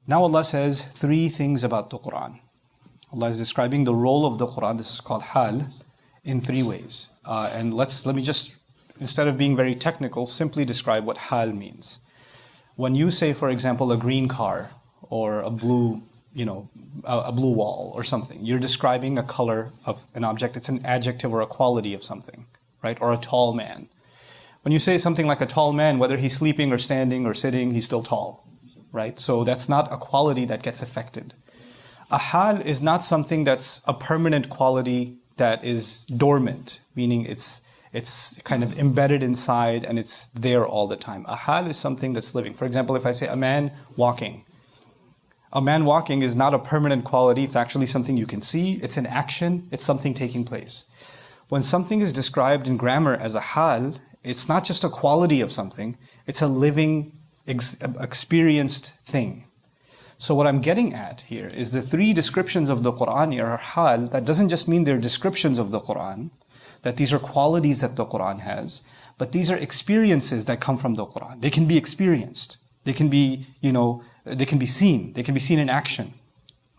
Now Allah says three things about the Quran. Allah is describing the role of the Quran, this is called hal, in three ways. And let me just, instead of being very technical, simply describe what hal means. When you say, for example, a green car or a blue, a blue wall or something, you're describing a color of an object. It's an adjective or a quality of something, right? Or a tall man. When you say something like a tall man, whether he's sleeping or standing or sitting, he's still tall, right? So that's not a quality that gets affected. A hal is not something that's a permanent quality that is dormant, meaning it's kind of embedded inside and it's there all the time. A hal is something that's living. For example, if I say a man walking is not a permanent quality, it's actually something you can see, it's an action, it's something taking place. When something is described in grammar as a hal, it's not just a quality of something, it's a living, experienced thing. So what I'm getting at here is the three descriptions of the Quran are hal. That doesn't just mean they're descriptions of the Quran, that these are qualities that the Quran has, but these are experiences that come from the Quran. They can be experienced. They can be, they can be seen. They can be seen in action,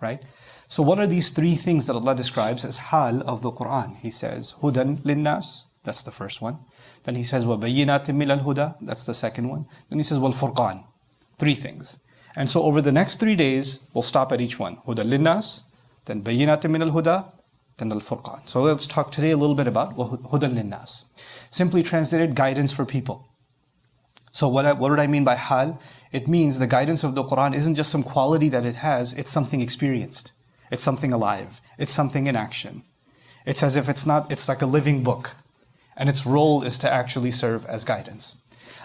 right? So what are these three things that Allah describes as hal of the Quran? He says, hudan linnas, that's the first one. Then he says, وَبَيِّنَاتٍ مِّنَ الْهُدَى, that's the second one. Then he says, وَالْفُرْقَانِ, three things. And so over the next 3 days, we'll stop at each one. Huda linnas, then bayyinatin min al-huda, then al-furqan. So let's talk today a little bit about huda linnas. Simply translated, guidance for people. So what would I mean by hal? It means the guidance of the Quran isn't just some quality that it has, it's something experienced. It's something alive. It's something in action. It's as if it's like a living book. And its role is to actually serve as guidance.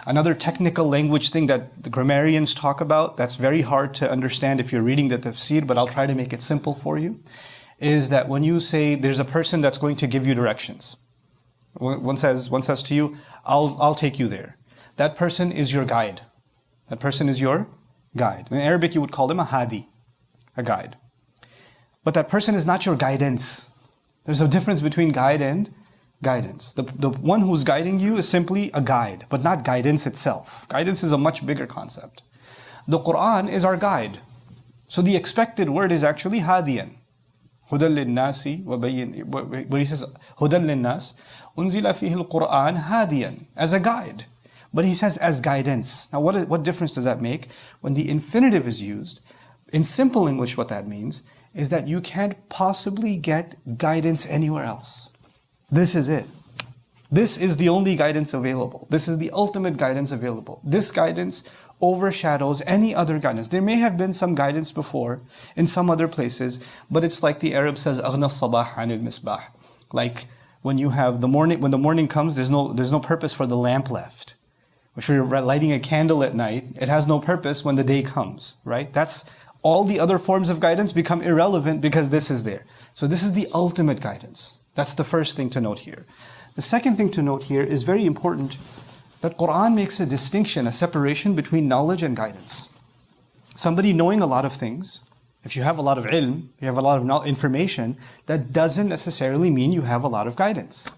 Another technical language thing that the grammarians talk about that's very hard to understand if you're reading the tafsir, but I'll try to make it simple for you, is that when you say there's a person that's going to give you directions. One says to you, I'll take you there. That person is your guide. That person is your guide. In Arabic you would call him a hadi, a guide. But that person is not your guidance. There's a difference between guide and guidance. The one who's guiding you is simply a guide, but not guidance itself. Guidance is a much bigger concept. The Quran is our guide. So the expected word is actually hadiyan. Hudan linnasi where he says hudan linnas unzila fihi al-Quran hadiyan, as a guide. But he says as guidance. Now what difference does that make? When the infinitive is used, in simple English what that means is that you can't possibly get guidance anywhere else. This is it. This is the only guidance available. This is the ultimate guidance available. This guidance overshadows any other guidance. There may have been some guidance before in some other places, but it's like the Arab says, أغنى الصباح عن المصباح. Like when the morning comes, there's no purpose for the lamp left. If you're lighting a candle at night, it has no purpose when the day comes, right? That's all the other forms of guidance become irrelevant because this is there. So this is the ultimate guidance. That's the first thing to note here. The second thing to note here is very important, that Quran makes a distinction, a separation between knowledge and guidance. Somebody knowing a lot of things, if you have a lot of ilm, you have a lot of information, that doesn't necessarily mean you have a lot of guidance.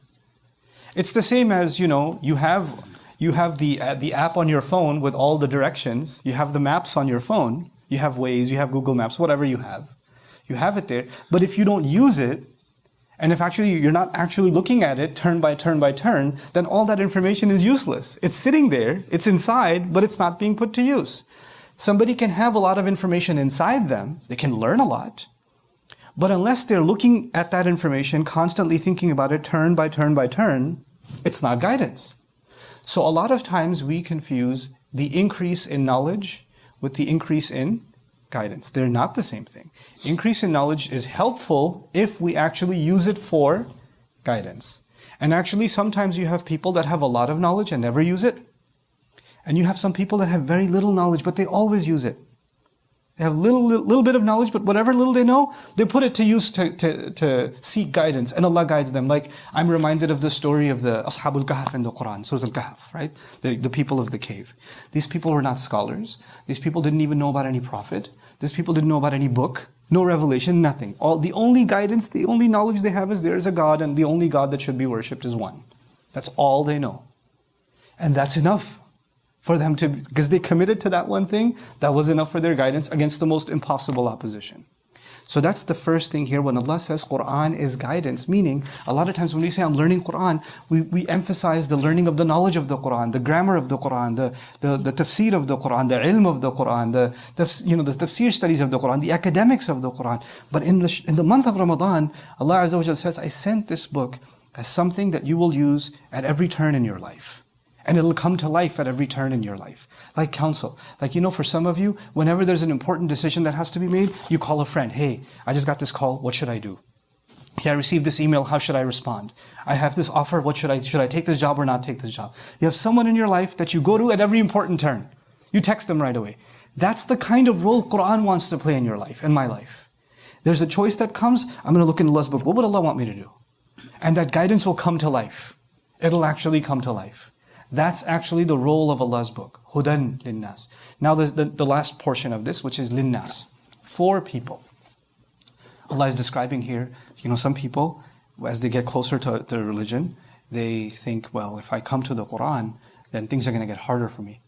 It's the same as, you have the app on your phone with all the directions, you have the maps on your phone, you have Waze, you have Google Maps, whatever you have it there. But if you don't use it, and if you're not actually looking at it turn by turn by turn, then all that information is useless. It's sitting there, it's inside, but it's not being put to use. Somebody can have a lot of information inside them, they can learn a lot, but unless they're looking at that information, constantly thinking about it turn by turn by turn, it's not guidance. So a lot of times we confuse the increase in knowledge with the increase in guidance. They're not the same thing. Increase in knowledge is helpful if we actually use it for guidance. And actually sometimes you have people that have a lot of knowledge and never use it. And you have some people that have very little knowledge, but they always use it. They have little bit of knowledge, but whatever little they know, they put it to use to seek guidance, and Allah guides them. Like, I'm reminded of the story of the Ashabul Kahf in the Quran, Surah Al-Kahf, right? The people of the cave. These people were not scholars. These people didn't even know about any prophet. These people didn't know about any book, no revelation, nothing. The only guidance, the only knowledge they have is there is a God, and the only God that should be worshipped is one. That's all they know. And that's enough for them to, because they committed to that one thing, that was enough for their guidance against the most impossible opposition. So that's the first thing here when Allah says Quran is guidance, meaning a lot of times when we say I'm learning Quran, we emphasize the learning of the knowledge of the Quran, the grammar of the Quran, the tafsir of the Quran, the ilm of the Quran, the tafsir studies of the Quran, the academics of the Quran. But in the month of Ramadan, Allah Azza wa Jalla says, I sent this book as something that you will use at every turn in your life. And it'll come to life at every turn in your life. Like counsel. Like, for some of you, whenever there's an important decision that has to be made, you call a friend. Hey, I just got this call. What should I do? Hey, I received this email. How should I respond? I have this offer. What should I take this job or not take this job? You have someone in your life that you go to at every important turn. You text them right away. That's the kind of role Quran wants to play in your life, in my life. There's a choice that comes. I'm going to look in Allah's book. What would Allah want me to do? And that guidance will come to life. It'll actually come to life. That's actually the role of Allah's book. Hudan linnas. Now the last portion of this, which is linnas. For people. Allah is describing here, some people, as they get closer to religion, they think, well, if I come to the Quran, then things are going to get harder for me.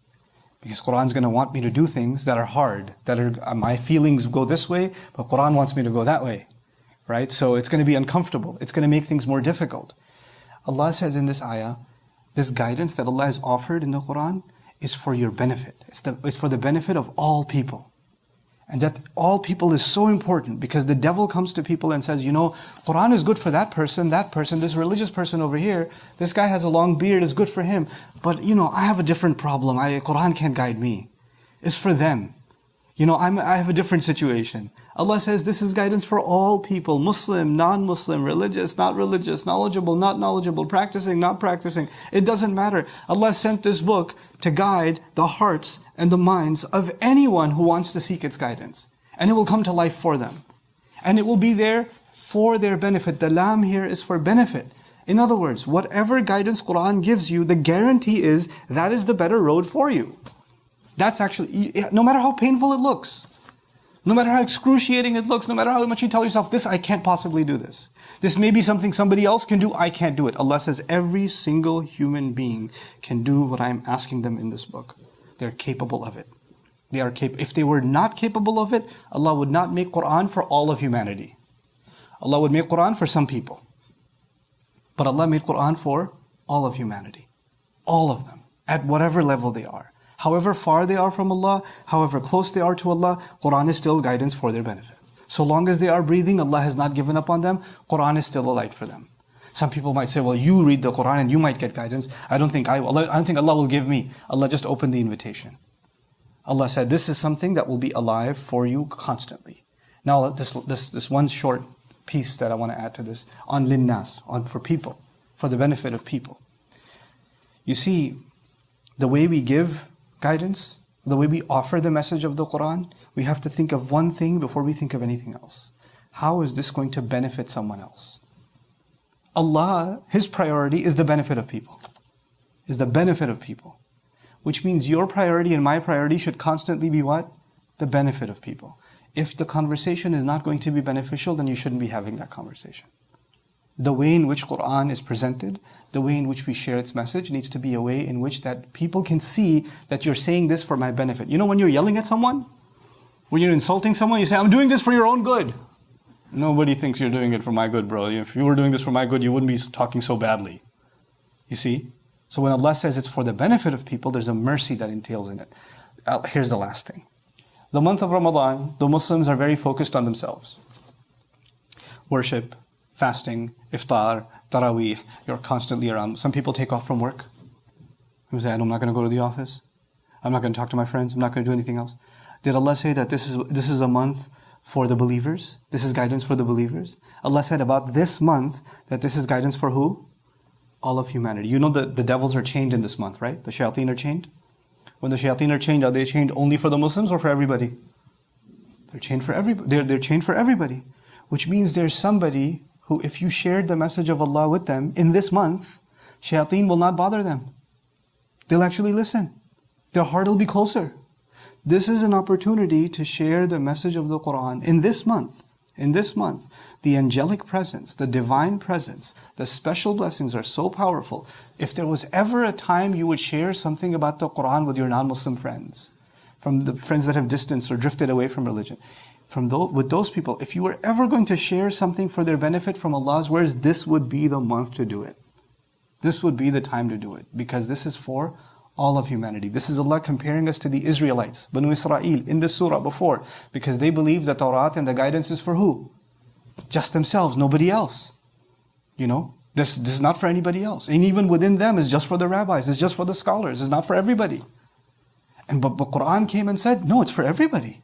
Because Quran's going to want me to do things that are hard, that are my feelings go this way, but Quran wants me to go that way. Right? So it's going to be uncomfortable. It's going to make things more difficult. Allah says in this ayah, this guidance that Allah has offered in the Quran is for your benefit. It's for the benefit of all people. And that all people is so important because the devil comes to people and says, Quran is good for that person, this religious person over here, this guy has a long beard, it's good for him. But, I have a different problem. Quran can't guide me. It's for them. I have a different situation. Allah says this is guidance for all people, Muslim, non-Muslim, religious, not religious, knowledgeable, not knowledgeable, practicing, not practicing. It doesn't matter. Allah sent this book to guide the hearts and the minds of anyone who wants to seek its guidance. And it will come to life for them. And it will be there for their benefit. The lam here is for benefit. In other words, whatever guidance Quran gives you, the guarantee is that is the better road for you. That's actually, no matter how painful it looks, no matter how excruciating it looks, no matter how much you tell yourself, I can't possibly do this. This may be something somebody else can do, I can't do it. Allah says every single human being can do what I'm asking them in this book. They're capable of it. If they were not capable of it, Allah would not make Quran for all of humanity. Allah would make Quran for some people. But Allah made Quran for all of humanity. All of them. At whatever level they are. However far they are from Allah, however close they are to Allah, Quran is still guidance for their benefit. So long as they are breathing, Allah has not given up on them, Quran is still a light for them. Some people might say, well, you read the Quran and you might get guidance. I don't think Allah will give me. Allah just opened the invitation. Allah said, this is something that will be alive for you constantly. Now, this one short piece that I want to add to this, on linnas, for people, for the benefit of people. You see, the way we give guidance, the way we offer the message of the Quran, we have to think of one thing before we think of anything else. How is this going to benefit someone else? Allah, His priority is the benefit of people. Is the benefit of people. Which means your priority and my priority should constantly be what? The benefit of people. If the conversation is not going to be beneficial, then you shouldn't be having that conversation. The way in which Quran is presented, the way in which we share its message needs to be a way in which that people can see that you're saying this for my benefit. When you're yelling at someone, when you're insulting someone, you say, I'm doing this for your own good. Nobody thinks you're doing it for my good, bro. If you were doing this for my good, you wouldn't be talking so badly. You see? So when Allah says it's for the benefit of people, there's a mercy that entails in it. Here's the last thing. The month of Ramadan, the Muslims are very focused on themselves. Worship, fasting, iftar, taraweeh, you're constantly around. Some people take off from work. People say, I'm not going to go to the office. I'm not going to talk to my friends. I'm not going to do anything else. Did Allah say that this is a month for the believers? This is guidance for the believers? Allah said about this month that this is guidance for who? All of humanity. The devils are chained in this month, right? The shayateen are chained. When the shayateen are chained only for the Muslims or for everybody? They're chained for everybody. They're chained for everybody. Which means there's somebody who, if you shared the message of Allah with them in this month, shayateen will not bother them. They'll actually listen. Their heart will be closer. This is an opportunity to share the message of the Quran in this month, in this month, the angelic presence, the divine presence, the special blessings are so powerful. If there was ever a time you would share something about the Quran with your non-Muslim friends, from the friends that have distanced or drifted away from religion, with those people, if you were ever going to share something for their benefit from Allah's words, this would be the month to do it. This would be the time to do it, because this is for all of humanity. This is Allah comparing us to the Israelites, Banu Israel, in the surah before, because they believe that Tawrat and the guidance is for who? Just themselves, nobody else. This is not for anybody else. And even within them, it's just for the rabbis, it's just for the scholars, it's not for everybody. But Quran came and said, no, it's for everybody.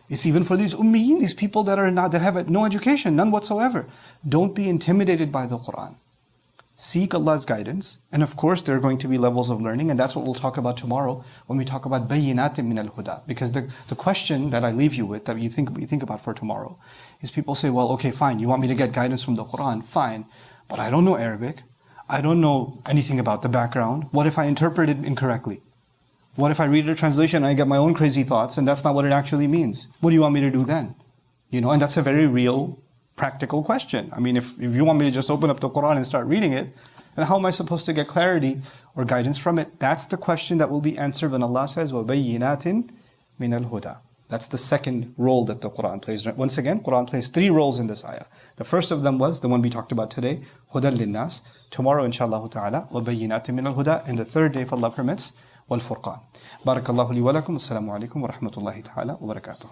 It's even for these ummiyin, these people that have no education, none whatsoever. Don't be intimidated by the Quran. Seek Allah's guidance, and of course there are going to be levels of learning, and that's what we'll talk about tomorrow when we talk about bayyinatin min al-huda. Because the question that I leave you with, that you think about for tomorrow, is people say, well, okay, fine, you want me to get guidance from the Quran, fine, but I don't know Arabic, I don't know anything about the background. What if I interpret it incorrectly? What if I read a translation and I get my own crazy thoughts and that's not what it actually means? What do you want me to do then? And that's a very real, practical question. I mean, if you want me to just open up the Quran and start reading it, then how am I supposed to get clarity or guidance from it? That's the question that will be answered when Allah says, وَبَيِّنَاتٍ مِنَ الْهُدَى. That's the second role that the Quran plays. Once again, Quran plays 3 roles in this ayah. The first of them was the one we talked about today, هُدًى لِلنَّاسِ. Tomorrow, inshallah ta'ala, وَبَيِّنَاتٍ مِنَ الْهُدَى. And the third day, if Allah permits, وَالْفُرْقَانِ. بارك الله لي ولكم. السلام عليكم ورحمة الله تعالى وبركاته.